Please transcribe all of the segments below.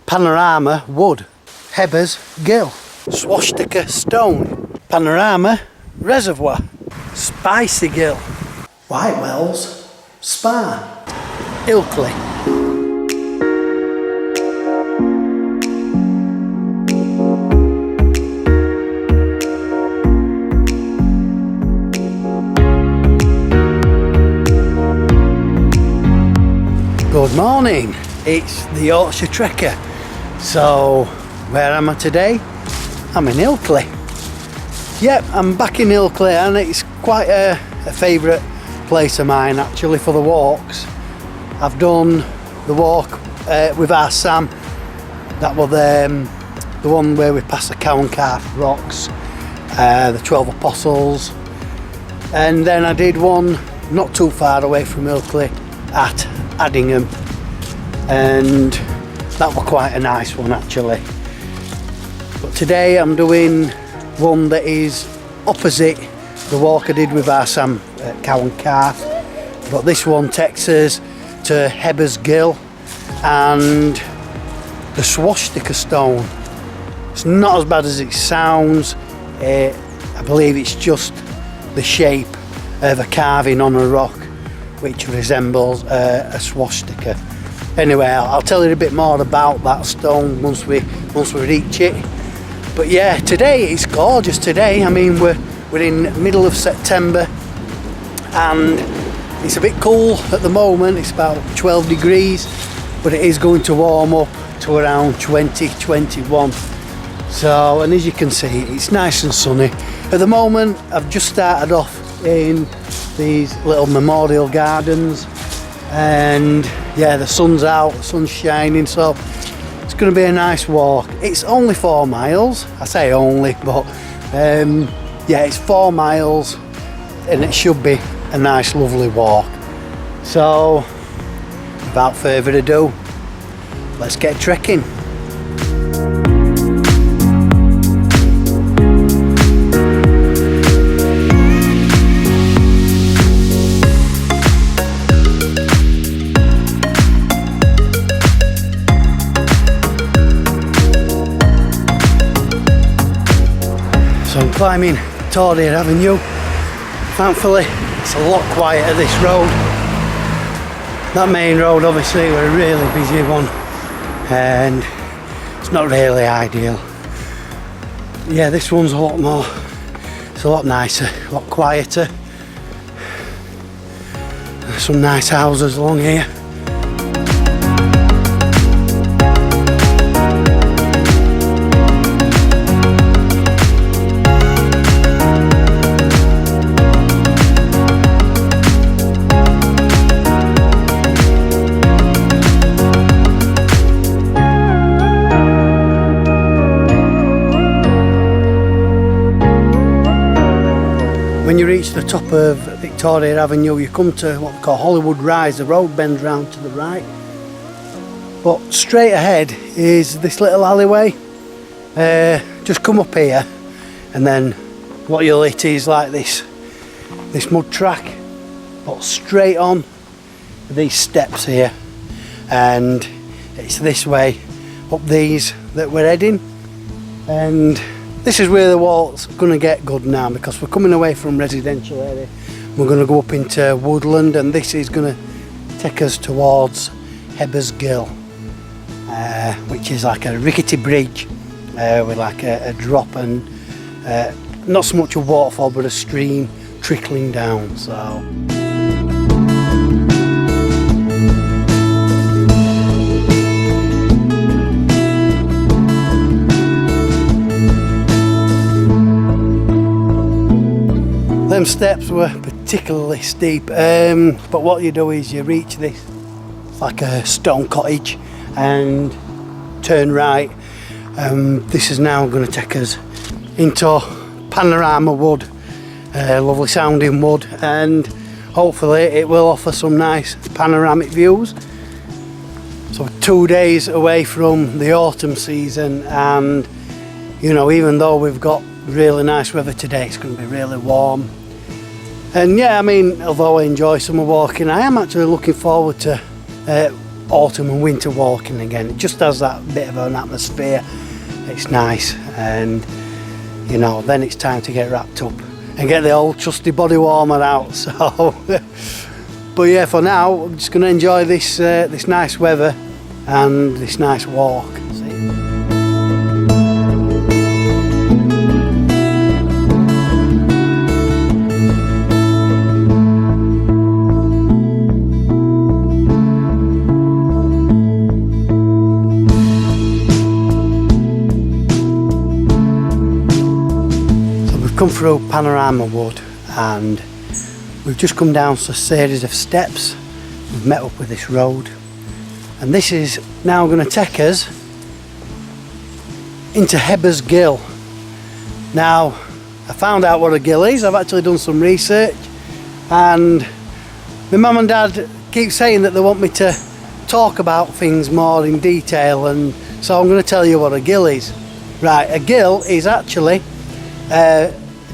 Panorama wood, Hebers Ghyll, Swastika Stone, Panorama reservoir, Spicy Ghyll, White Wells Spa, Ilkley. Good morning, it's the Yorkshire Trekker. So, where am I today? I'm in Ilkley. Yep, I'm back in Ilkley, and it's quite a favourite place of mine actually for the walks. I've done the walk with our Sam. That was the one where we passed the Cow and Calf rocks, the 12 Apostles, and then I did one not too far away from Ilkley at Addingham, and that was quite a nice one actually. But today I'm doing one that is opposite the walk I did with our Sam at Cow and Calf, but this one takes us to Hebers Ghyll and the Swastika Stone. It's not as bad as it sounds. I believe it's just the shape of a carving on a rock which resembles a swastika. Anyway, I'll tell you a bit more about that stone once we reach it. But yeah, today it's gorgeous today. I mean, we're in the middle of September and it's a bit cool at the moment. It's about 12 degrees, but it is going to warm up to around 20, 21. So, and as you can see, it's nice and sunny. At the moment, I've just started off in these little memorial gardens, and yeah, the sun's out, the sun's shining, so it's going to be a nice walk. It's only 4 miles. I say only, but yeah, it's 4 miles and it should be a nice lovely walk. So without further ado, let's get trekking. So I'm climbing Victorian Avenue. Thankfully, it's a lot quieter this road. That main road obviously was a really busy one and it's not really ideal. Yeah, this one's a lot more, it's a lot nicer, a lot quieter. There's some nice houses along here. When you reach the top of Victorian Avenue, you come to what we call Hollywood Rise. The road bends round to the right, but straight ahead is this little alleyway. Just come up here and then what you'll hit is like this mud track, but straight on these steps here, and it's this way up these that we're heading. And this is where the walk's going to get good now, because we're coming away from residential area. We're going to go up into woodland, and this is going to take us towards Hebers Ghyll, which is like a rickety bridge with like a drop and not so much a waterfall but a stream trickling down. So them steps were particularly steep, but what you do is you reach this like a stone cottage and turn right. This is now going to take us into Panorama wood, lovely sounding wood, and hopefully it will offer some nice panoramic views. So 2 days away from the autumn season, and you know, even though we've got really nice weather today, it's going to be really warm. And yeah, I mean, although I enjoy summer walking, I am actually looking forward to autumn and winter walking again. It just has that bit of an atmosphere. It's nice, and you know, then it's time to get wrapped up and get the old trusty body warmer out. So but yeah, for now I'm just going to enjoy this this nice weather and this nice walk. Come through Panorama Wood, and we've just come down a series of steps. We've met up with this road, and this is now going to take us into Hebers Ghyll. Now, I found out what a gill is. I've actually done some research, and my mum and dad keep saying that they want me to talk about things more in detail, and so I'm going to tell you what a gill is. Right, a gill is actually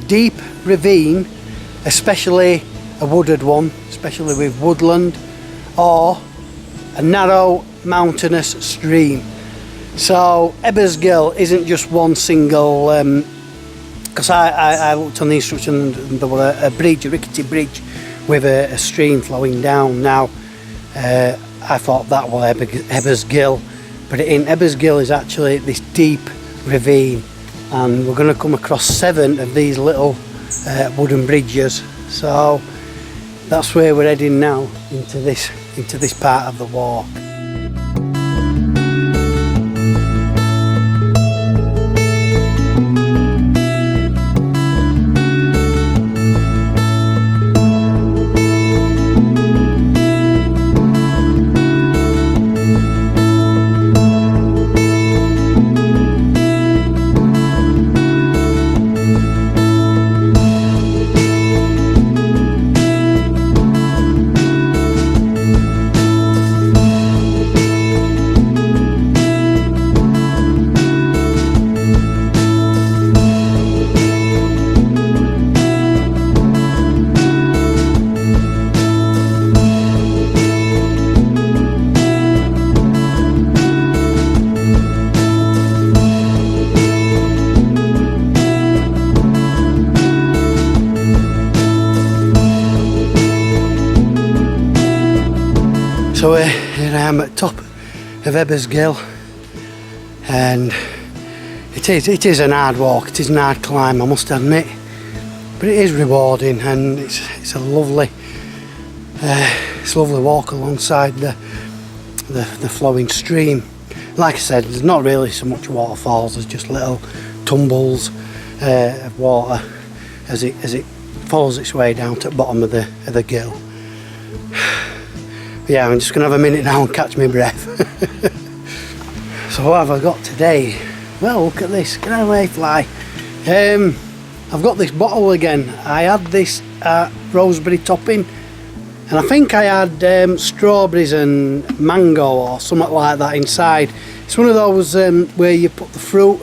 deep ravine, especially a wooded one, especially with woodland, or a narrow mountainous stream. So Hebers Ghyll isn't just one single, because I looked on the instructions and there was a bridge, a rickety bridge with a stream flowing down. Now I thought that was Hebers Ghyll, but in Hebers Ghyll is actually this deep ravine, and we're going to come across 7 of these little wooden bridges. So that's where we're heading now, into this part of the walk. So here I am at top of Hebers Ghyll, and it is an hard walk, it is an hard climb, I must admit, but it is rewarding, and it's a lovely walk alongside the flowing stream. Like I said, there's not really so much waterfalls, there's just little tumbles of water as it follows its way down to the bottom of the gill. Yeah, I'm just going to have a minute now and catch my breath. So what have I got today? Well, look at this, get away fly. I've got this bottle again. I had this roseberry topping, and I think I had strawberries and mango or something like that inside. It's one of those where you put the fruit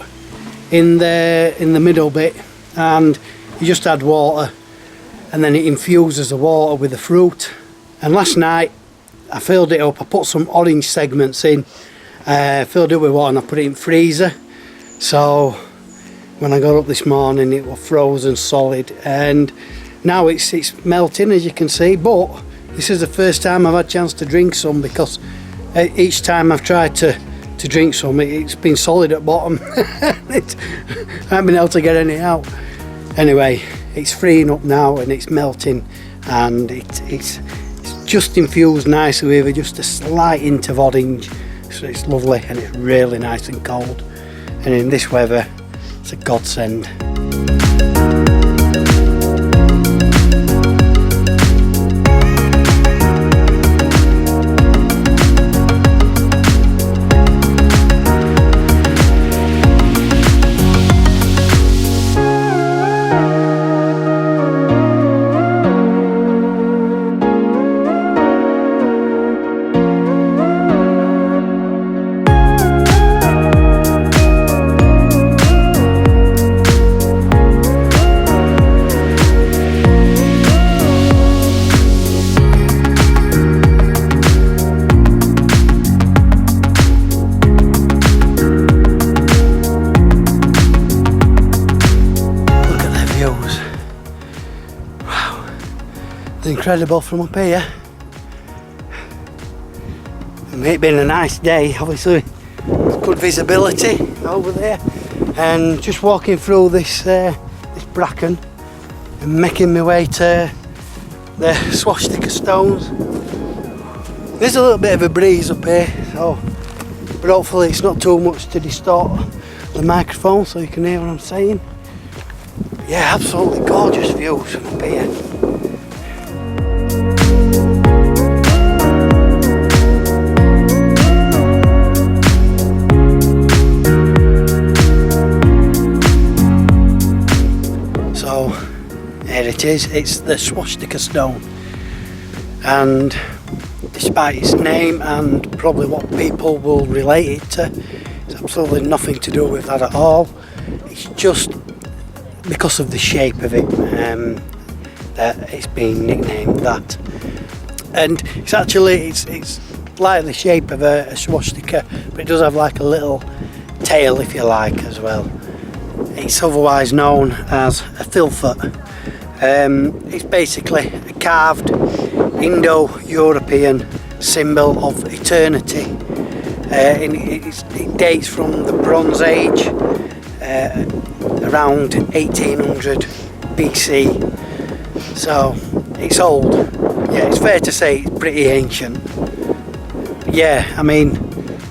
in the middle bit, and you just add water, and then it infuses the water with the fruit. And last night I filled it up, I put some orange segments in, filled it with water, and I put it in freezer. So when I got up this morning it was frozen solid, and now it's melting, as you can see. But this is the first time I've had a chance to drink some, because each time I've tried to drink some, it's been solid at bottom. I haven't been able to get any out. Anyway, it's freeing up now and it's melting, and it's just infused nicely with just a slight hint of orange. So it's lovely, and it's really nice and cold, and in this weather it's a godsend. incredible from up here. It being a nice day, obviously it's good visibility over there, and just walking through this this bracken and making my way to the Swastika Stones. There's a little bit of a breeze up here, so but hopefully it's not too much to distort the microphone so you can hear what I'm saying. Yeah, absolutely gorgeous views from up here. So here it is, it's the Swastika Stone, and despite its name and probably what people will relate it to, it's absolutely nothing to do with that at all. It's just because of the shape of it that it's been nicknamed that. And it's actually it's like the shape of a swastika, but it does have like a little tail, if you like, as well. It's otherwise known as a filfoot. It's basically a carved Indo-European symbol of eternity. It dates from the Bronze Age, around 1800 BC. So it's old. Yeah, it's fair to say it's pretty ancient. Yeah, I mean,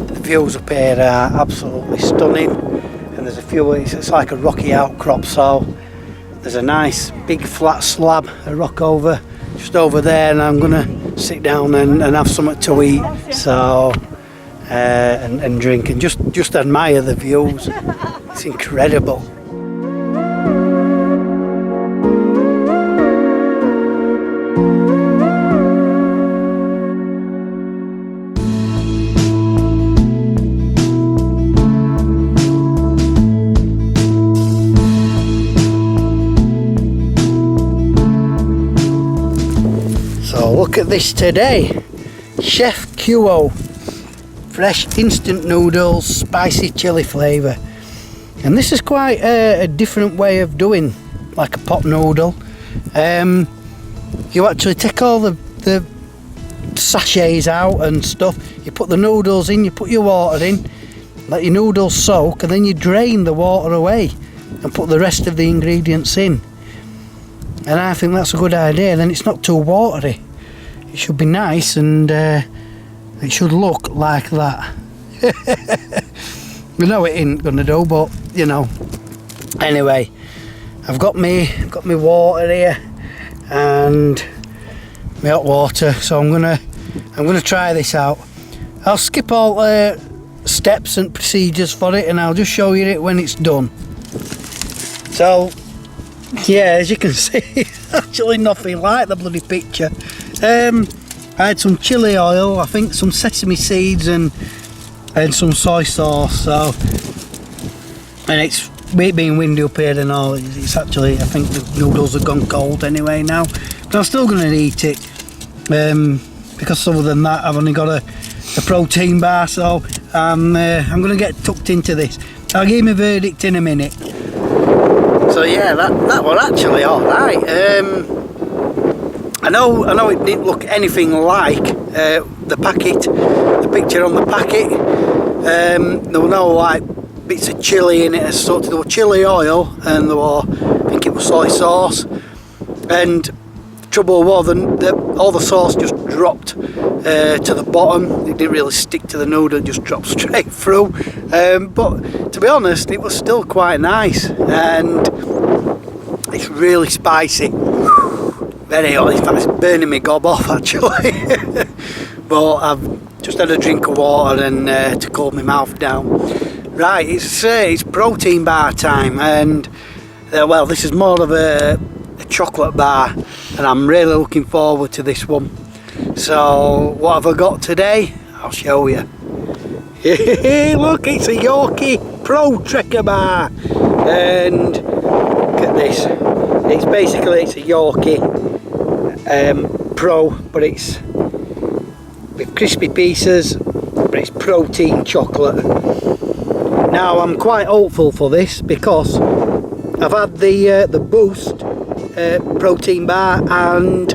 the views up here are absolutely stunning, and there's a few, it's like a rocky outcrop, so there's a nice big flat slab of rock over just over there, and I'm gonna sit down and have something to eat, so and drink and just admire the views. It's incredible. Look at this today, Chef QO, fresh instant noodles, spicy chili flavour, and this is quite a different way of doing like a pot noodle. You actually take all the sachets out and stuff, you put the noodles in, you put your water in, let your noodles soak, and then you drain the water away and put the rest of the ingredients in. And I think that's a good idea, then it's not too watery. It should be nice, and it should look like that. We know it ain't gonna do, but you know. Anyway, I've got me water here and my hot water, so I'm gonna try this out. I'll skip all steps and procedures for it, and I'll just show you it when it's done. So yeah, as you can see, it's actually nothing like the bloody picture. I had some chili oil, I think some sesame seeds and some soy sauce. So, and it's being windy up here and all, it's actually, I think the noodles have gone cold anyway now, but I'm still going to eat it, because other than that I've only got a protein bar, so I'm going to get tucked into this. I'll give my verdict in a minute. So yeah, that was actually alright. I know it didn't look anything like the packet, the picture on the packet. There were no like bits of chilli in it as such. There was chili oil, and there was, I think it was soy sauce. And the trouble was all the sauce just dropped to the bottom. It didn't really stick to the noodle, it just dropped straight through. But to be honest, it was still quite nice, and it's really spicy. Very hot, in fact it's burning me gob off actually. But I've just had a drink of water and to cool my mouth down. Right, it's protein bar time, and well, this is more of a chocolate bar, and I'm really looking forward to this one. So what have I got today? I'll show you. Look, it's a Yorkshire Pro Trekker bar, and look at this. It's a Yorkshire Pro, but it's with crispy pieces, but it's protein chocolate. Now I'm quite hopeful for this because I've had the Boost protein bar and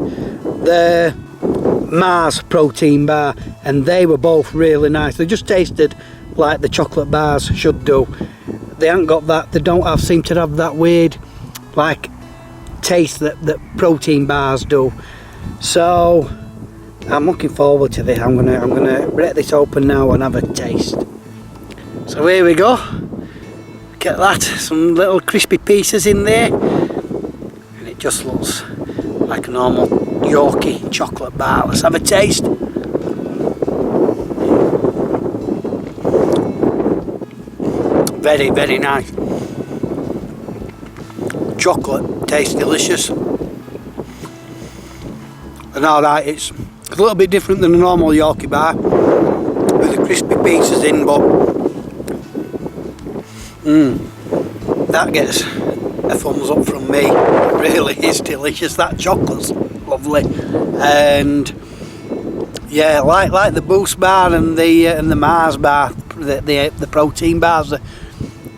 the Mars protein bar, and they were both really nice. They just tasted like the chocolate bars should do. They haven't got that, they don't seem to have that weird like taste that protein bars do. So I'm looking forward to this. I'm gonna break this open now and have a taste. So here we go. Get that, some little crispy pieces in there, and it just looks like a normal Yorkie chocolate bar. Let's have a taste. Very, very nice. Chocolate tastes delicious. And alright, it's a little bit different than a normal Yorkie bar with the crispy pieces in, but that gets a thumbs up from me. It really is delicious. That chocolate's lovely, and yeah, like the Boost bar and the Mars bar, the protein bars,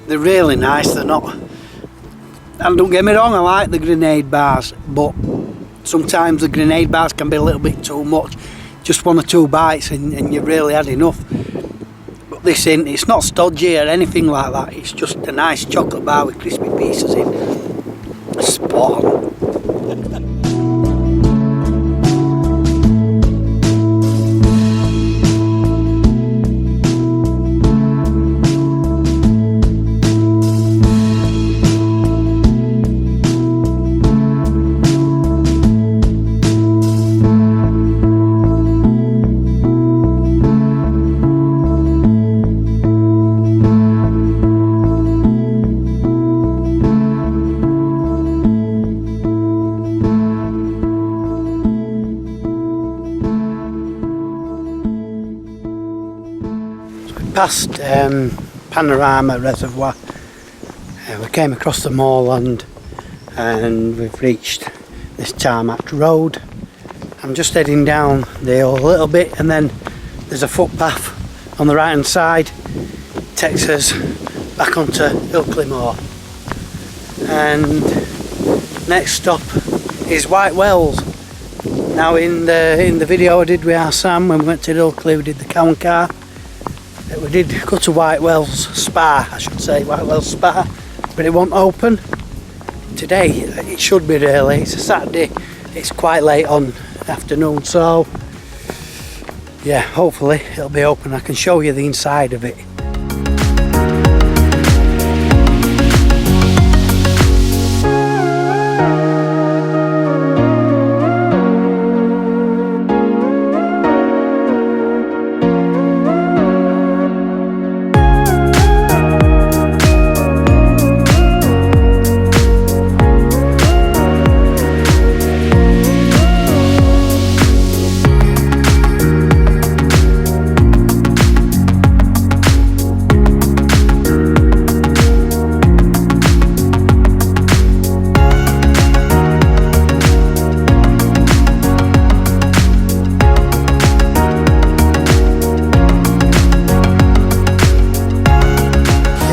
they're really nice. They're not, and don't get me wrong, I like the grenade bars, but sometimes the grenade bars can be a little bit too much. Just 1 or 2 bites and you've really had enough. But this ain't, it's not stodgy or anything like that. It's just a nice chocolate bar with crispy pieces in. Spot on. Past Panorama Reservoir, we came across the moorland and we've reached this tarmac road. I'm just heading down the hill a little bit, and then there's a footpath on the right hand side, takes us back onto Ilkley Moor. And next stop is White Wells. Now in the video I did with our Sam when we went to Ilkley, we did the cow and car. We did go to White Wells Spa, I should say, White Wells Spa, but it won't open today. It should be really. It's a Saturday, it's quite late on afternoon, so yeah, hopefully it'll be open. I can show you the inside of it.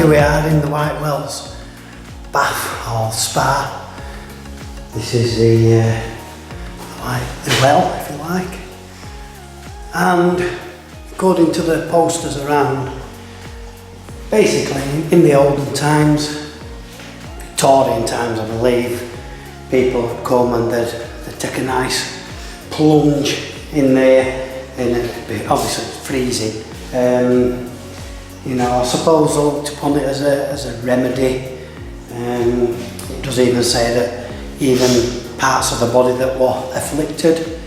We are in the White Wells bath or spa. This is the well, if you like, and according to the posters around, basically in the olden times, Victorian times I believe, people would come and they'd take a nice plunge in there, and obviously it's freezing. You know, I suppose I looked upon it as a remedy. It does even say that even parts of the body that were afflicted,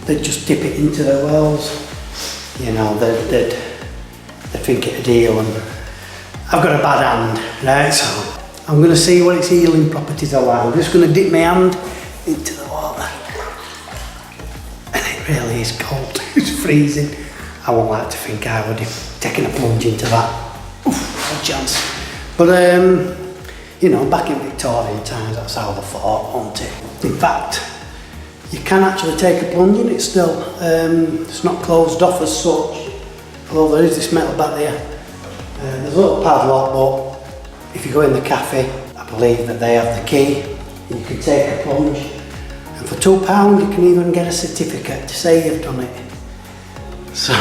they'd just dip it into the wells. You know, they'd think it'd heal. And I've got a bad hand, right? So I'm going to see what its healing properties are like. I'm just going to dip my hand into the water. And it really is cold. It's freezing. I won't like to think I would have taken a plunge into that. Oof, no chance. But you know, back in Victorian times, that's how they fought, wasn't it? In fact, you can actually take a plunge in it still. It's not closed off as such, although there is this metal back there. There's a little padlock, but if you go in the cafe, I believe that they have the key. You can take a plunge And for £2 you can even get a certificate to say you've done it. So,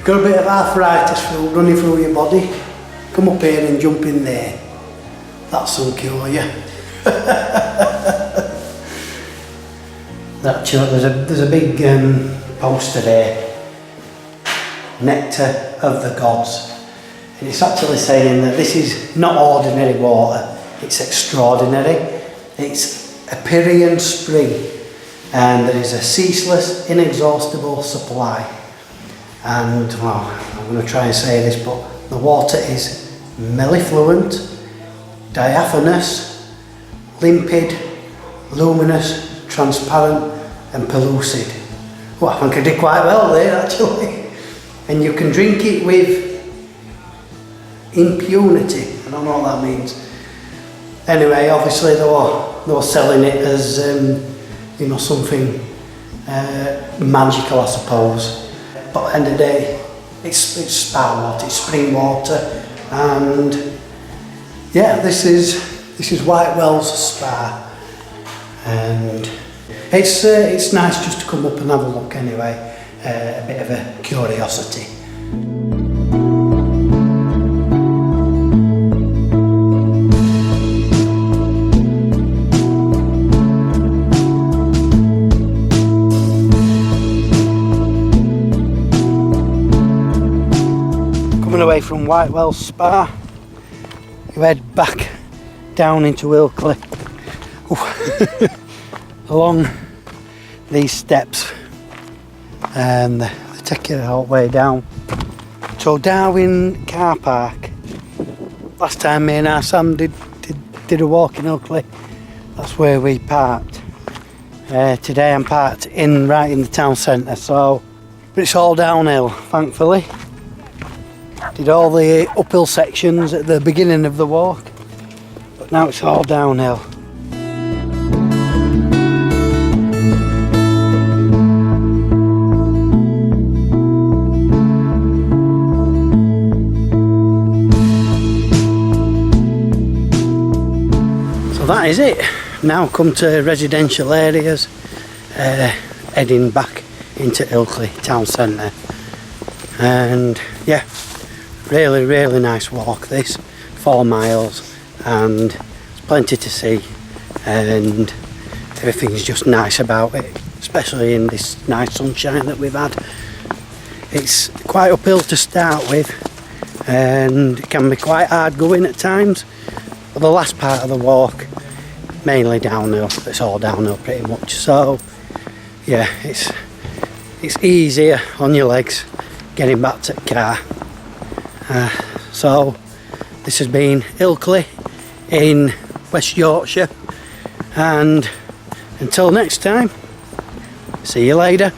got a bit of arthritis running through your body, come up here and jump in there. That'll cure you. There's a big poster there, Nectar of the Gods, and it's actually saying that this is not ordinary water, it's extraordinary. It's a Pyrenean spring and there is a ceaseless, inexhaustible supply. And well, I'm going to try and say this, but the water is mellifluent, diaphanous, limpid, luminous, transparent and pellucid. Well, I think I did quite well there actually. And you can drink it with impunity. I don't know what that means. Anyway, obviously they were selling it as you know, something magical, I suppose. But at the end of the day, it's spa water, it's spring water, and yeah, this is Whitewell's Spa, and it's nice just to come up and have a look anyway, a bit of a curiosity. Coming away from Whitewell's Spa, you head back down into Ilkley. Along these steps, and they take you all the way down to Darwin car park. Last time me and our Sam did a walk in Ilkley, that's where we parked. Today I'm parked right in the town centre, so but it's all downhill, thankfully. Did all the uphill sections at the beginning of the walk, but now it's all downhill. So that is it. Now come to residential areas, heading back into Ilkley town centre, and yeah, really nice walk this, 4 miles, and there's plenty to see, and everything's just nice about it, especially in this nice sunshine that we've had. It's quite uphill to start with and it can be quite hard going at times, but the last part of the walk mainly downhill. It's all downhill pretty much, so yeah, it's easier on your legs getting back to the car. So this has been Ilkley in West Yorkshire, and until next time, see you later.